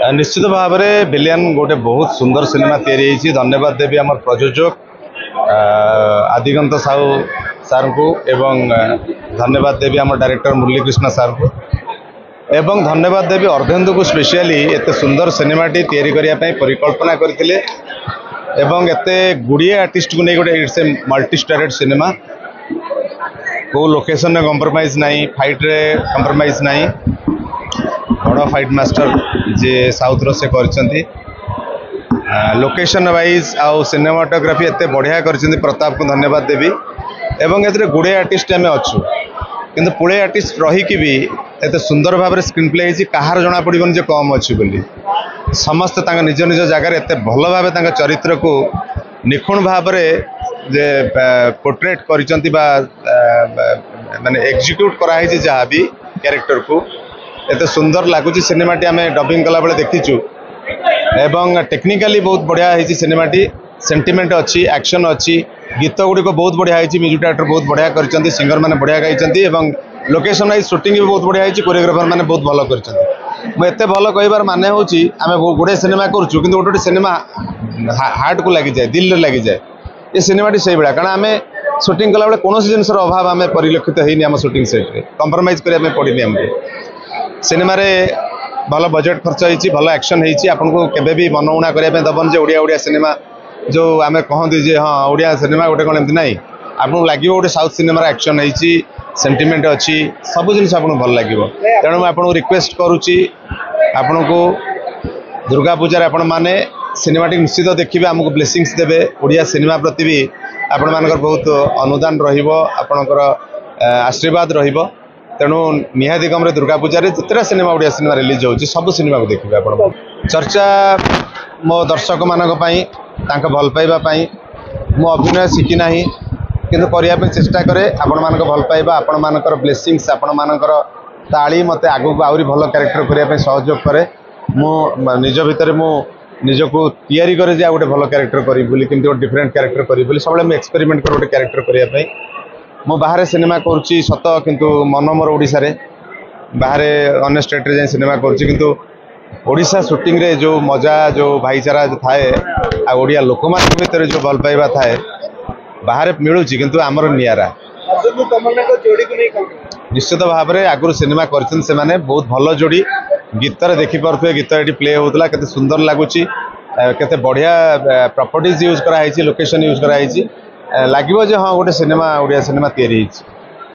निश्चित भाव में विलियन गोटे बहुत सुंदर सिनेमा तैयारी धन्यवाद देवी आम प्रयोजक आदिगंत साहू सार को एवं धन्यवाद देवी आम डायरेक्टर मुरलीकृष्ण सार को एवं धन्यवाद देवी अर्धेन्दु को स्पेशली एत सुंदर सिनेमाटी तैयारी करने परिकल्पना करते एवं एते गुड़िए आर्टिस्ट को नहीं गोटे इट्स ए मल्टी स्टारेड सिनेमा को लोकेशन में कंप्रोमाइज नहीं फाइट रे कंप्रोमाइज नहीं बड़ फाइट मास्टर जे साउथ रो से करछंती लोकेशन वाइज आउ सिनेमाटोग्राफी एते बढ़िया करछंती प्रताप को धन्यवाद देवी एवं एते गुड़े आर्टिस्ट आम अच्छु किंतु पुणे आर्टिस्ट रहीकि भी एते सुंदर भाव में स्क्रीन प्ले होती कहार जना पड़ोन जे कम अच्छी बोली समस्त निज निज जगार एते भल भाव चरित्र को निखुण भाव जे पोर्ट्रेट करिसंती बा माने एग्जीक्यूट कराई जहाँ भी कैरेक्टर को एते सुंदर लगुच सिनेमाटी आम डबिंग कला बेले देखीचु एवं टेक्निकाली बहुत बढ़िया है सिनेमाटी सेंटिमेंट अच्छी एक्शन अच्छी गीत गुड़िक बहुत बढ़िया है म्यूजिक डायरेक्टर बहुत बढ़िया कर सिंगर मैंने बढ़िया गाई लोकेशन वाइज शूटिंग भी बहुत बढ़िया है कोरियोग्राफर मैंने बहुत भल कर मुझे भल कह माने हूँ आम गोटे सिनेमा करूँ कि गोटे सिनेमा हार्ट को लगी जाए दिल लगी जाए ये सिनेमाटी से भाया कारण आम शूटिंग कला कौन जिनसर अभाव आम परिलक्षित होनी आम शूटिंग सेट्रे कंप्रोमाइज करने पड़नी आमको सिनेमा भल बजेट खर्च होती भल एक्शन होती केवे भी मनउणा करने दबन जो ओडिया ओडिया सिनेमा जो आम कहते जे हाँ ओडिया सिनेमा गोटे कौन एमती ना आपको लगे गोटे साउथ सिनेमार एक्शन होती सेंटिमेंट अच्छी सब जिन आपको भल लगे तेणु मुझे रिक्वेस्ट करुच्ची आपण को दुर्गा पूजा आपण मैंने सिनेमाटी निश्चित देखिए आमको ब्लेसिंग्स देवे ओडिया सिनेमा प्रति भी आपण मान बहुत अनुदान रपर आशीर्वाद रहिबो तेणु निहाती कम दुर्गा पूजा जितना सिनेमा ओडिया सिनेमा रिलीज होची सब सिनेमा को देखिए आप चर्चा मो दर्शक मानक भल पाइबा मो अभिनय शिखी ना किंतु करने चेष्टा करे आपण मानक भल पाइबा आपण मानकर ब्लेसिंग्स आपण मानकर ताली मते आगु आउरी भल कैरेक्टर करने सहयोग करे मो निज भितर मो निजको तैयारी करे जे गोटे भल कैरेक्टर करी बोली किंतु गोटे डिफरेंट कैरेक्टर करी बोली सब मैं एक्सपेरिमेंट कर गोटे कैरेक्टर करने मो बाहर सिनेमा करुच्ची सत किंतु मन मोर ओडिशा रे बाहर अन्य स्टेट रे जाई सिनेमा करुच्ची किंतु ओडिशा शूटिंग रे जो मजा जो भाईचारा जो थाए आ ओडिया लोक मान भीतर जो भल पाइबा थाए बाहर मिलूची किंतु आमर नियारा निश्चित भाव में आगुरी सिनेमा करछन से माने बहुत भल जोड़ी गीत देखी पारे गीत ये प्ले होता केते सुंदर लगुच केते बढ़िया प्रॉपर्टीज यूज कराई लोकेशन यूज कराई लगे हाँ गोटे सिनेमा ओडिया सिनेमा तैयारी।